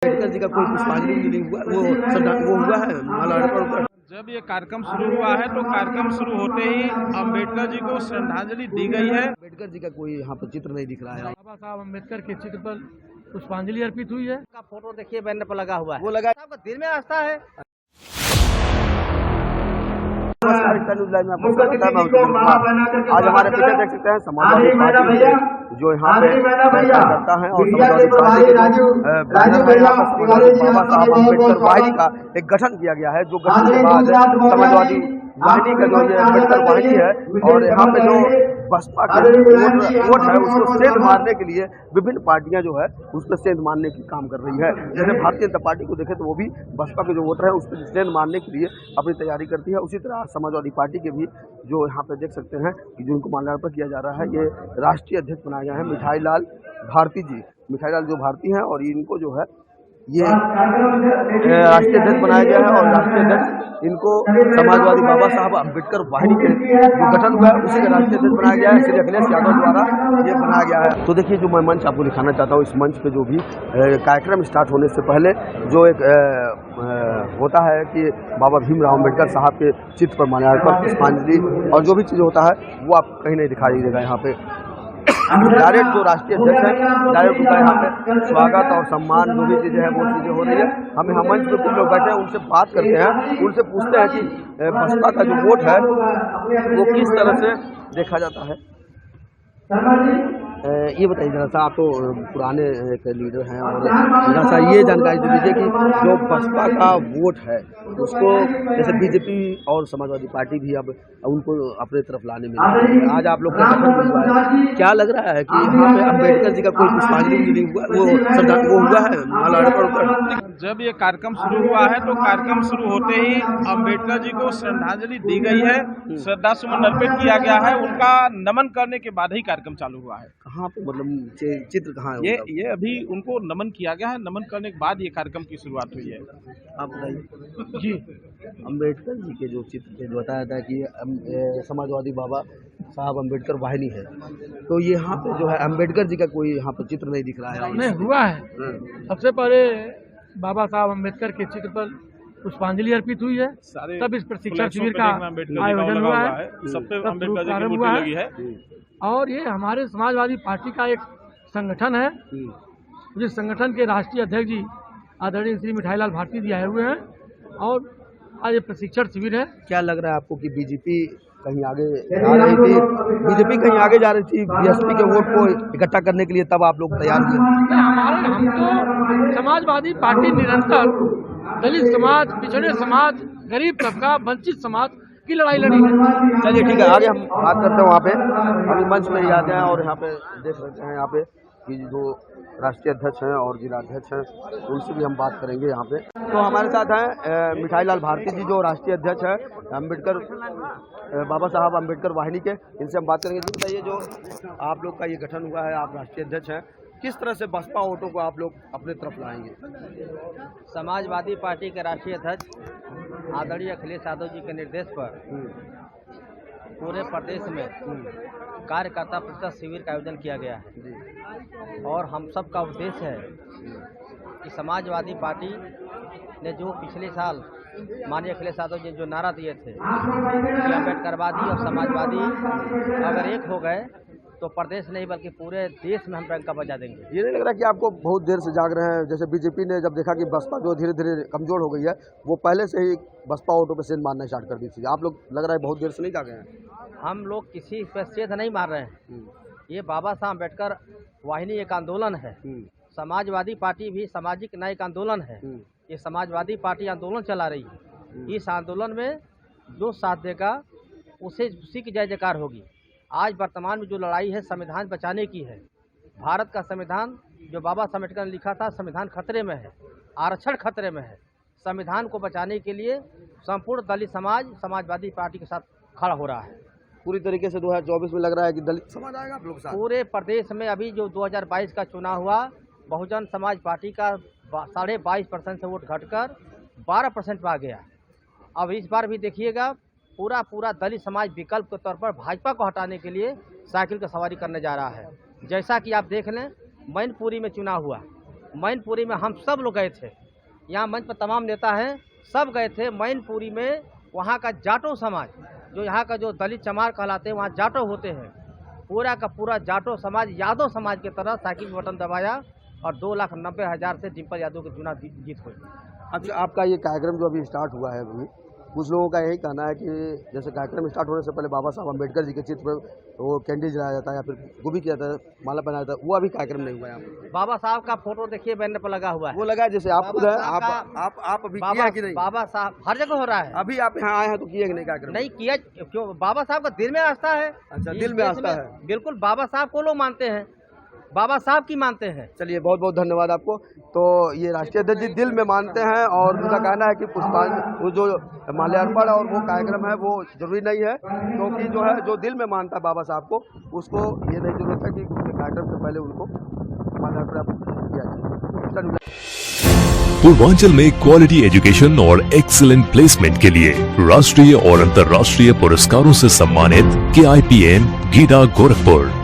अम्बेडकर जी का कोई पुष्पांजलि नहीं हुआ, वो हुआ है माल्यार्पण पर। जब ये कार्यक्रम शुरू हुआ है तो कार्यक्रम शुरू होते ही अम्बेडकर जी को श्रद्धांजलि दी गई है। अम्बेडकर जी का कोई यहाँ पर चित्र नहीं दिख रहा है। बाबा साहब अम्बेडकर के चित्र पर पुष्पांजलि अर्पित हुई है। का फोटो देखिए बैनर पर लगा हुआ है, वो लगा। आपका दिल में आस्था है। नमस्कार, स्टार न्यूज़ लाइव में आपका स्वागत है। मैं उत्तम कुमार। आज हमारे पीछे देख सकते हैं समाजवादी पार्टी के जो यहाँ पे करता है और समाजवादी पार्टी के बाबा साहब अम्बेडकर वाहिनी का एक गठन किया गया है। जो गठन के बाद समाजवादी वाहिनी का जो ये अम्बेडकर वाहिनी है और यहाँ पे जो बसपा का वोट है उसको सेंध मारने के लिए विभिन्न पार्टियां जो है उस पर सेंध मारने की काम कर रही है। जैसे भारतीय जनता पार्टी को देखें तो वो भी बसपा के जो वोटर है उस पर सेंध मारने के लिए अपनी तैयारी करती है। उसी तरह समाजवादी पार्टी के भी जो यहाँ पे देख सकते हैं कि जिनको माल्यार्पण किया जा रहा है, ये राष्ट्रीय अध्यक्ष बनाए गए हैं मिठाई लाल भारती जी। मिठाई लाल जो भारती हैं और इनको जो है ये राष्ट्रीय अध्यक्ष बनाया गया है और राष्ट्रीय अध्यक्ष इनको समाजवादी बाबा साहब अम्बेडकर वाहिनी के जो गठन हुआ है उसी का राष्ट्रीय अध्यक्ष बनाया गया है। श्री अखिलेश यादव द्वारा ये बनाया गया है। तो देखिए, जो मैं मंच आपको दिखाना चाहता हूँ, इस मंच पे जो भी कार्यक्रम स्टार्ट होने से पहले जो एक होता है कि बाबा भीमराव अम्बेडकर साहब के चित्र पर माल्यार्पण, पुष्पांजलि और जो भी चीज़ होता है वो आप कहीं नहीं दिखाई देगा। यहाँ पे डायरेक्ट जो राष्ट्रीय अध्यक्ष है डायरेक्ट उनका यहाँ पे स्वागत और सम्मान जो भी चीजें हैं वो चीजें हो रही है। हम यहाँ मंच पे कुछ लोग बैठे हैं, उनसे बात करते हैं, उनसे पूछते हैं कि बसपा का जो वोट है वो किस तरह से देखा जाता है। ये बताइए जरा सा, आप तो पुराने एक लीडर हैं और जरा सा ये जानकारी दे दीजिए कि जो बसपा का वोट है उसको जैसे बीजेपी और समाजवादी पार्टी भी अब उनको अपने तरफ लाने में लगी है। आज आप लोग का गठन हुआ है, क्या लग रहा है कि यहाँ पे अम्बेडकर जी का कोई पुष्पांजलि नहीं हुआ, वो हुआ है माल्यार्पण पर। जब ये कार्यक्रम शुरू हुआ है तो कार्यक्रम शुरू होते ही अम्बेडकर जी को श्रद्धांजलि दी गई है, श्रद्धा सुमन अर्पित किया गया है। उनका नमन करने के बाद ही कार्यक्रम चालू हुआ है। कहाँ पे मतलब चित्र कहाँ है? ये अभी उनको नमन किया गया है। नमन करने के बाद ये कार्यक्रम की शुरुआत हुई है। आप बताइए जी। अम्बेडकर जी के जो चित्र पे बताया था कि समाजवादी बाबा साहब अम्बेडकर वाहिनी है, तो यहाँ पे जो है अम्बेडकर जी का कोई यहाँ पे चित्र नहीं दिख रहा है। नहीं हुआ है। सबसे पहले बाबा साहब अम्बेडकर के चित्र पर पुष्पांजलि अर्पित हुई है, तब इस प्रशिक्षण शिविर का आयोजन हुआ है, प्रारंभ हुआ है। और ये हमारे समाजवादी पार्टी का एक संगठन है, जिस संगठन के राष्ट्रीय अध्यक्ष जी आदरणीय श्री मिठाई लाल भारती जी आए हुए हैं और आज ये प्रशिक्षण शिविर है। क्या लग रहा है आपको कि बीजेपी कहीं आगे जा रही थी? बीजेपी कहीं आगे जा रही थी बीएसपी के वोट को इकट्ठा करने के लिए, तब आप लोग तैयार हुए? हम तो समाजवादी पार्टी निरंतर दलित समाज, पिछड़े समाज, गरीब तबका, वंचित समाज की लड़ाई लड़ी है। चलिए ठीक है, आगे हम बात करते हैं। वहाँ पे अभी मंच में ही आते हैं और यहाँ पे देख सकते हैं यहाँ पे कि जो राष्ट्रीय अध्यक्ष हैं और जिला अध्यक्ष हैं उनसे भी हम बात करेंगे यहाँ पे। तो हमारे साथ हैं मिठाई लाल भारती जी जो राष्ट्रीय अध्यक्ष है अम्बेडकर बाबा साहब अम्बेडकर वाहिनी के, इनसे हम बात करेंगे। जी बताइए, जो आप लोग का ये गठन हुआ है, आप राष्ट्रीय अध्यक्ष हैं, किस तरह से बसपा वोटों को आप लोग अपने तरफ लाएंगे? समाजवादी पार्टी के राष्ट्रीय अध्यक्ष आदरणीय अखिलेश यादव जी के निर्देश पर पूरे प्रदेश में कार्यकर्ता प्रशिक्षण शिविर का आयोजन किया गया है और हम सब का उद्देश्य है कि समाजवादी पार्टी ने जो पिछले साल माननीय अखिलेश यादव जी जो नारा दिए थे कि अम्बेडकरवादी और समाजवादी अगर एक हो गए तो प्रदेश नहीं बल्कि पूरे देश में हम डंका बजा देंगे। ये नहीं लग रहा कि आपको बहुत देर से जाग रहे हैं? जैसे बीजेपी ने जब देखा कि बसपा जो धीरे धीरे कमजोर हो गई है, वो पहले से ही बसपा वोटों पर सेंध मारना स्टार्ट कर दी थी। आप लोग लग रहा है बहुत देर से नहीं जागे हैं? हम लोग किसी पर सेंध नहीं मार रहे हैं। ये बाबा साहब अम्बेडकर वाहिनी एक आंदोलन है। समाजवादी पार्टी भी सामाजिक न्यायिक आंदोलन है। ये समाजवादी पार्टी आंदोलन चला रही है। इस आंदोलन में जो साथ देगा उसी की जय जयकार होगी। आज वर्तमान में जो लड़ाई है संविधान बचाने की है। भारत का संविधान जो बाबा साहब अम्बेडकर ने लिखा था, संविधान खतरे में है, आरक्षण खतरे में है। संविधान को बचाने के लिए संपूर्ण दलित समाज समाजवादी पार्टी के साथ खड़ा हो रहा है। पूरी तरीके से 2024 में लग रहा है कि दलित समाज आएगा आप लोग के साथ? पूरे प्रदेश में अभी जो 2022 का चुनाव हुआ, बहुजन समाज पार्टी का 22.5% से वोट घटकर 12% पर आ गया। अब इस बार भी देखिएगा पूरा दलित समाज विकल्प के तौर पर भाजपा को हटाने के लिए साइकिल की सवारी करने जा रहा है। जैसा कि आप देख लें, मैनपुरी में चुनाव हुआ, मैनपुरी में हम सब लोग गए थे। यहाँ मंच पर तमाम नेता हैं, सब गए थे मैनपुरी में। वहाँ का जाटो समाज, जो यहाँ का जो दलित चमार कहलाते हैं, वहाँ जाटो होते हैं। पूरा का पूरा जाटो समाज यादव समाज की तरह साइकिल बटन दबाया और 2,90,000 से डिम्पल यादव की चुनाव जीत हुई। अच्छा, आपका ये कार्यक्रम जो अभी स्टार्ट हुआ है, अभी कुछ लोगों का यही कहना है कि जैसे कार्यक्रम स्टार्ट होने से पहले बाबा साहब अम्बेडकर जी के चित्र पर वो कैंडल जलाया जाता है या फिर गोभी किया जाता है, माला पहनाया जाता है, वो अभी कार्यक्रम नहीं हुआ है। बाबा साहब का फोटो देखिए बैनर पर लगा हुआ है, वो लगा है। जैसे आप खुद हैं, आप अभी किया कि नहीं? बाबा साहब हर जगह हो रहा है। अभी आप यहाँ आए हैं तो किए कि नहीं कार्यक्रम? नहीं किया, क्यों? बाबा साहब का दिल में आस्था है। अच्छा, दिल में आस्था है। बिल्कुल, बाबा साहब को लोग मानते हैं, बाबा साहब की मानते हैं। चलिए, बहुत बहुत धन्यवाद आपको। तो ये राष्ट्रीय अध्यक्ष जी दिल में मानते हैं और उनका कहना है कि पुष्पांजलि, वो जो माल्यार्पण और वो कार्यक्रम है वो जरूरी नहीं है, क्योंकि जो है जो दिल में मानता है बाबा साहब को, उसको ये नहीं जरूरत है कि कार्यक्रम से पहले उनको माल्यार्पण किया जाए। पूर्वांचल में क्वालिटी एजुकेशन और एक्सीलेंट प्लेसमेंट के लिए राष्ट्रीय और अंतर्राष्ट्रीय पुरस्कारों से सम्मानित KIPM गीडा गोरखपुर।